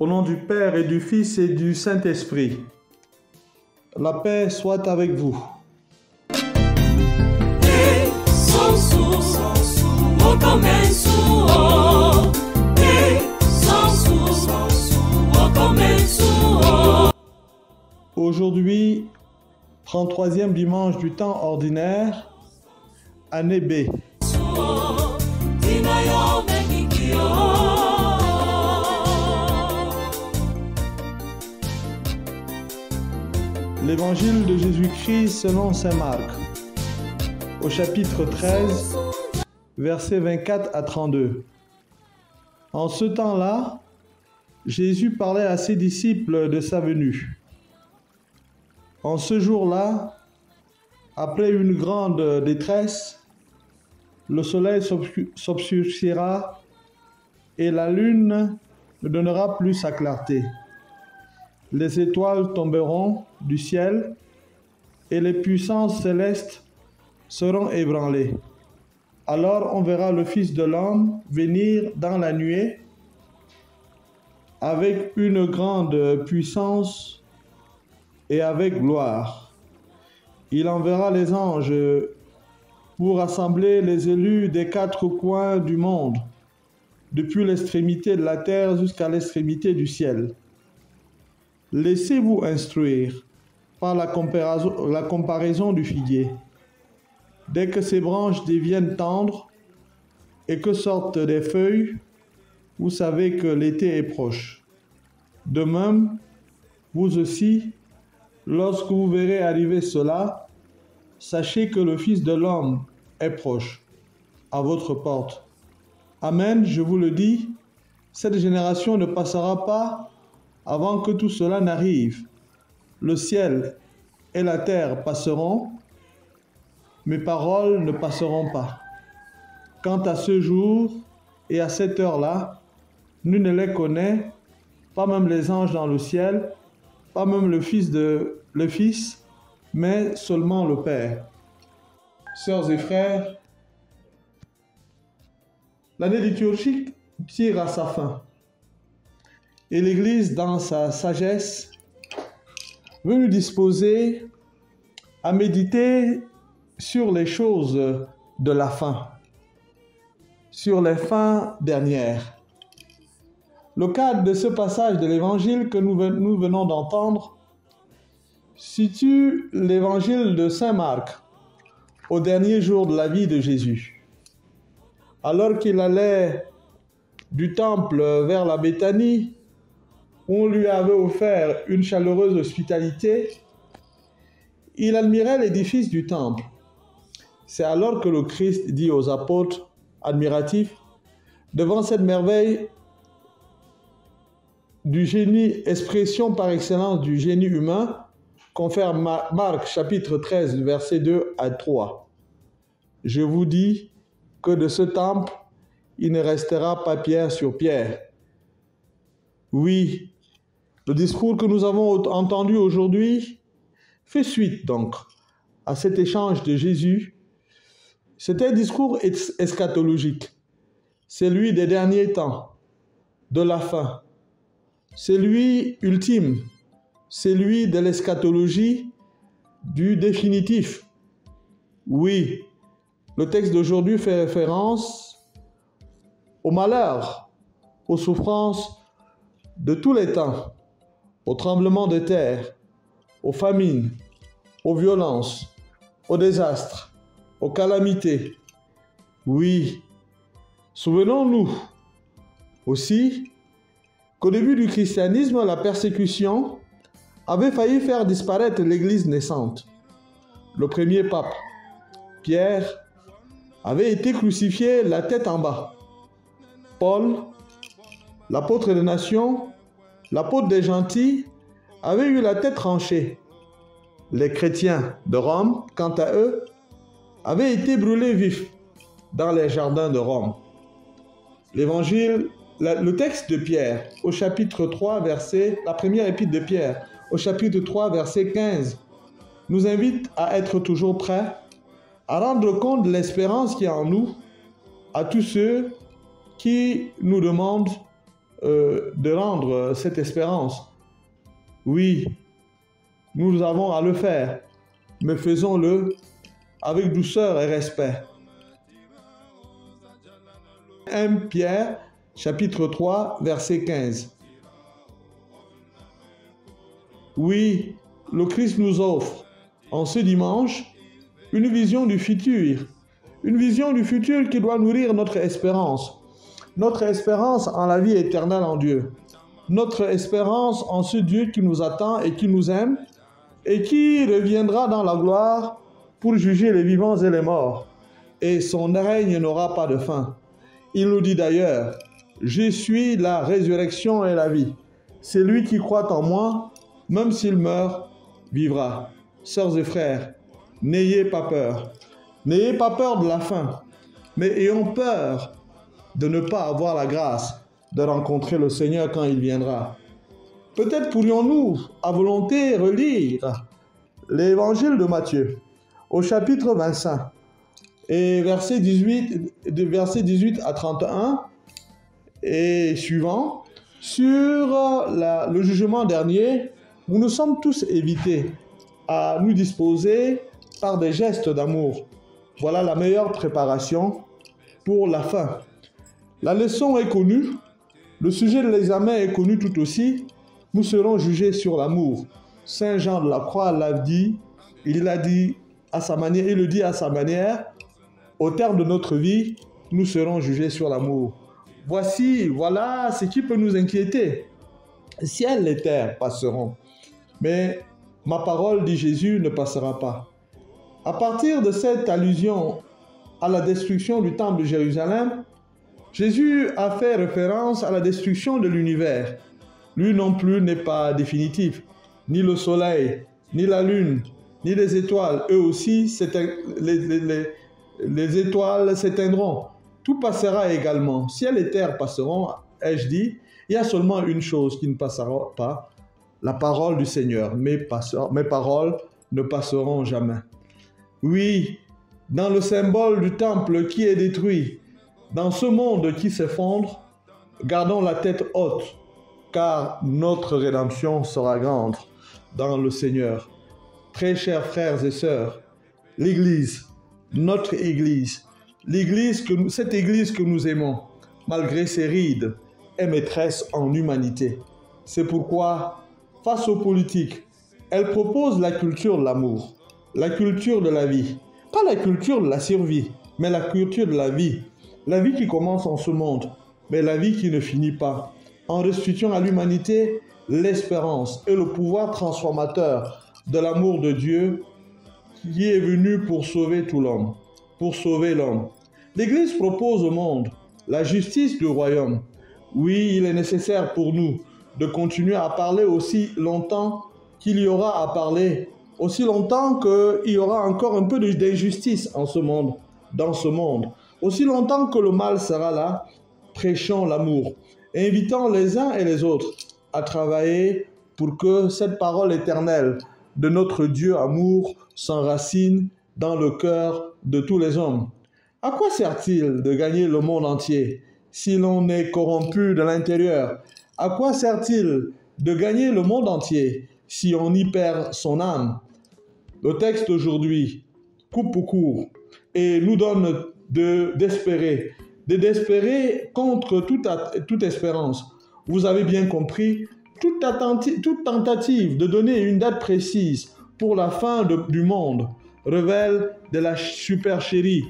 Au nom du Père et du Fils et du Saint-Esprit. La paix soit avec vous. Aujourd'hui, 33e dimanche du temps ordinaire, année B. L'évangile de Jésus-Christ selon saint Marc, au chapitre 13, versets 24 à 32. En ce temps-là, Jésus parlait à ses disciples de sa venue. En ce jour-là, après une grande détresse, le soleil s'obscurcira et la lune ne donnera plus sa clarté. Les étoiles tomberont du ciel et les puissances célestes seront ébranlées. Alors on verra le Fils de l'homme venir dans la nuée avec une grande puissance et avec gloire. Il enverra les anges pour rassembler les élus des quatre coins du monde, depuis l'extrémité de la terre jusqu'à l'extrémité du ciel. Laissez-vous instruire par la comparaison du figuier. Dès que ses branches deviennent tendres et que sortent des feuilles, vous savez que l'été est proche. De même, vous aussi, lorsque vous verrez arriver cela, sachez que le Fils de l'homme est proche, à votre porte. Amen, je vous le dis, cette génération ne passera pas avant que tout cela n'arrive. Le ciel et la terre passeront, mes paroles ne passeront pas. Quant à ce jour et à cette heure-là, nul ne les connaît, pas même les anges dans le ciel, pas même le Fils, mais seulement le Père. Sœurs et frères, l'année liturgique tire à sa fin. Et l'Église, dans sa sagesse, veut nous disposer à méditer sur les choses de la fin, sur les fins dernières. Le cadre de ce passage de l'Évangile que nous venons d'entendre situe l'Évangile de saint Marc au dernier jour de la vie de Jésus. Alors qu'il allait du temple vers la Béthanie, on lui avait offert une chaleureuse hospitalité, il admirait l'édifice du temple. C'est alors que le Christ dit aux apôtres admiratifs, devant cette merveille du génie, expression par excellence du génie humain, confère Marc chapitre 13, versets 2 à 3. Je vous dis que de ce temple, il ne restera pas pierre sur pierre. Oui, le discours que nous avons entendu aujourd'hui fait suite donc à cet échange de Jésus. C'était un discours eschatologique, celui des derniers temps, de la fin, celui ultime, celui de l'eschatologie, du définitif. Oui, le texte d'aujourd'hui fait référence au malheur, aux souffrances de tous les temps, aux tremblements de terre, aux famines, aux violences, aux désastres, aux calamités. Oui, souvenons-nous aussi qu'au début du christianisme, la persécution avait failli faire disparaître l'Église naissante. Le premier pape, Pierre, avait été crucifié la tête en bas. Paul, l'apôtre des nations, l'apôtre des gentils, avait eu la tête tranchée. Les chrétiens de Rome, quant à eux, avaient été brûlés vifs dans les jardins de Rome. L'évangile, le texte de Pierre, au chapitre 3, la première épître de Pierre, au chapitre 3, verset 15, nous invite à être toujours prêts, à rendre compte de l'espérance qui est en nous, à tous ceux qui nous demandent de rendre cette espérance. Oui, nous avons à le faire, mais faisons-le avec douceur et respect. 1 Pierre, chapitre 3, verset 15. Oui, le Christ nous offre en ce dimanche une vision du futur qui doit nourrir notre espérance en la vie éternelle en Dieu, notre espérance en ce Dieu qui nous attend et qui nous aime et qui reviendra dans la gloire pour juger les vivants et les morts, et son règne n'aura pas de fin. Il nous dit d'ailleurs, « Je suis la résurrection et la vie. Celui qui croit en moi, même s'il meurt, vivra. » Sœurs et frères, n'ayez pas peur. N'ayez pas peur de la fin, mais ayons peur de ne pas avoir la grâce de rencontrer le Seigneur quand il viendra. Peut-être pourrions-nous, à volonté, relire l'évangile de Matthieu, au chapitre 25, et versets 18 à 31 et suivant, sur le jugement dernier, où nous sommes tous invités à nous disposer par des gestes d'amour. Voilà la meilleure préparation pour la fin. La leçon est connue, le sujet de l'examen est connu tout aussi. Nous serons jugés sur l'amour. Saint Jean de la Croix l'a dit, il le dit à sa manière. Au terme de notre vie, nous serons jugés sur l'amour. Voilà ce qui peut nous inquiéter. Ciel et terre passeront, mais ma parole, dit Jésus, ne passera pas. À partir de cette allusion à la destruction du temple de Jérusalem, Jésus a fait référence à la destruction de l'univers. Lui non plus n'est pas définitif. Ni le soleil, ni la lune, ni les étoiles, eux aussi, les étoiles s'éteindront. Tout passera également. Ciel et terre passeront, ai-je dit. Il y a seulement une chose qui ne passera pas, la parole du Seigneur. Mes paroles ne passeront jamais. Oui, dans le symbole du temple qui est détruit, dans ce monde qui s'effondre, gardons la tête haute, car notre rédemption sera grande dans le Seigneur. Très chers frères et sœurs, l'Église, notre Église, cette Église que nous aimons, malgré ses rides, est maîtresse en humanité. C'est pourquoi, face aux politiques, elle propose la culture de l'amour, la culture de la vie. Pas la culture de la survie, mais la culture de la vie. La vie qui commence en ce monde, mais la vie qui ne finit pas. En restituant à l'humanité l'espérance et le pouvoir transformateur de l'amour de Dieu qui est venu pour sauver tout l'homme, pour sauver l'homme. L'Église propose au monde la justice du royaume. Oui, il est nécessaire pour nous de continuer à parler aussi longtemps qu'il y aura à parler, aussi longtemps qu'il y aura encore un peu d'injustice en ce monde, dans ce monde. Aussi longtemps que le mal sera là, prêchons l'amour, invitant les uns et les autres à travailler pour que cette parole éternelle de notre Dieu amour s'enracine dans le cœur de tous les hommes. À quoi sert-il de gagner le monde entier si l'on est corrompu de l'intérieur? À quoi sert-il de gagner le monde entier si on y perd son âme? Le texte d'aujourd'hui coupe court et nous donne d'espérer contre toute espérance. Vous avez bien compris, toute tentative de donner une date précise pour la fin du monde révèle de la supercherie.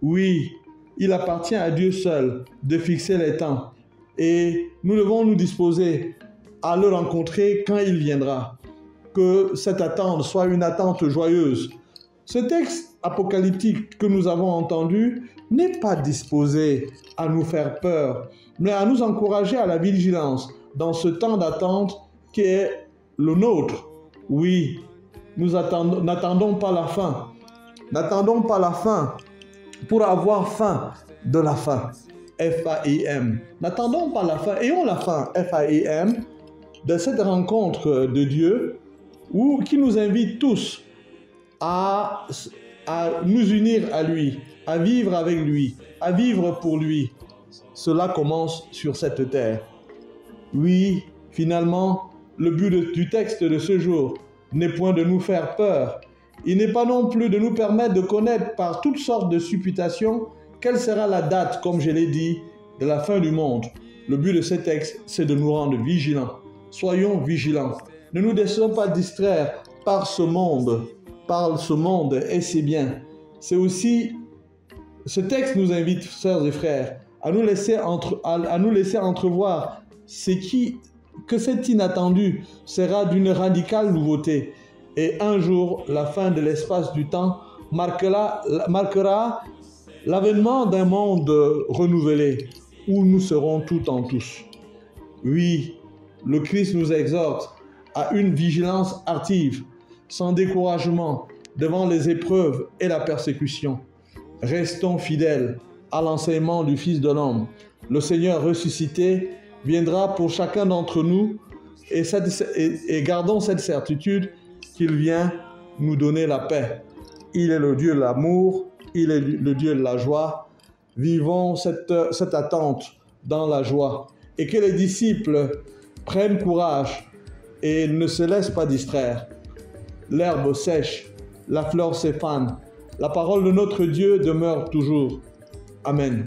Oui, il appartient à Dieu seul de fixer les temps et nous devons nous disposer à le rencontrer quand il viendra. Que cette attente soit une attente joyeuse. Ce texte apocalyptique que nous avons entendu n'est pas disposé à nous faire peur, mais à nous encourager à la vigilance dans ce temps d'attente qui est le nôtre. Oui, n'attendons pas la fin. N'attendons pas la fin pour avoir faim de la fin. F-A-I-M. N'attendons pas la fin. Ayons la fin, F-A-I-M, de cette rencontre de Dieu qui nous invite tous à nous unir à lui, à vivre avec lui, à vivre pour lui. Cela commence sur cette terre. Oui, finalement, le but du texte de ce jour n'est point de nous faire peur. Il n'est pas non plus de nous permettre de connaître par toutes sortes de supputations quelle sera la date, comme je l'ai dit, de la fin du monde. Le but de ce texte, c'est de nous rendre vigilants. Soyons vigilants. Ne nous laissons pas distraire par ce monde et c'est bien. C'est aussi, ce texte nous invite, sœurs et frères, à nous laisser entrevoir que cet inattendu sera d'une radicale nouveauté. Et un jour, la fin de l'espace du temps marquera l'avènement d'un monde renouvelé où nous serons tout en tous. Oui, le Christ nous exhorte à une vigilance active, sans découragement, devant les épreuves et la persécution. Restons fidèles à l'enseignement du Fils de l'homme. Le Seigneur ressuscité viendra pour chacun d'entre nous et gardons cette certitude qu'il vient nous donner la paix. Il est le Dieu de l'amour, il est le Dieu de la joie. Vivons cette attente dans la joie et que les disciples prennent courage et ne se laissent pas distraire. L'herbe sèche, la fleur s'effane, la parole de notre Dieu demeure toujours. Amen.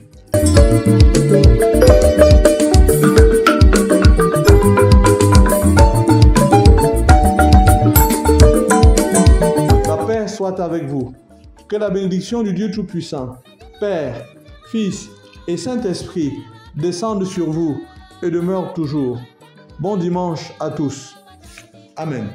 La paix soit avec vous. Que la bénédiction du Dieu Tout-Puissant, Père, Fils et Saint-Esprit descendent sur vous et demeurent toujours. Bon dimanche à tous. Amen.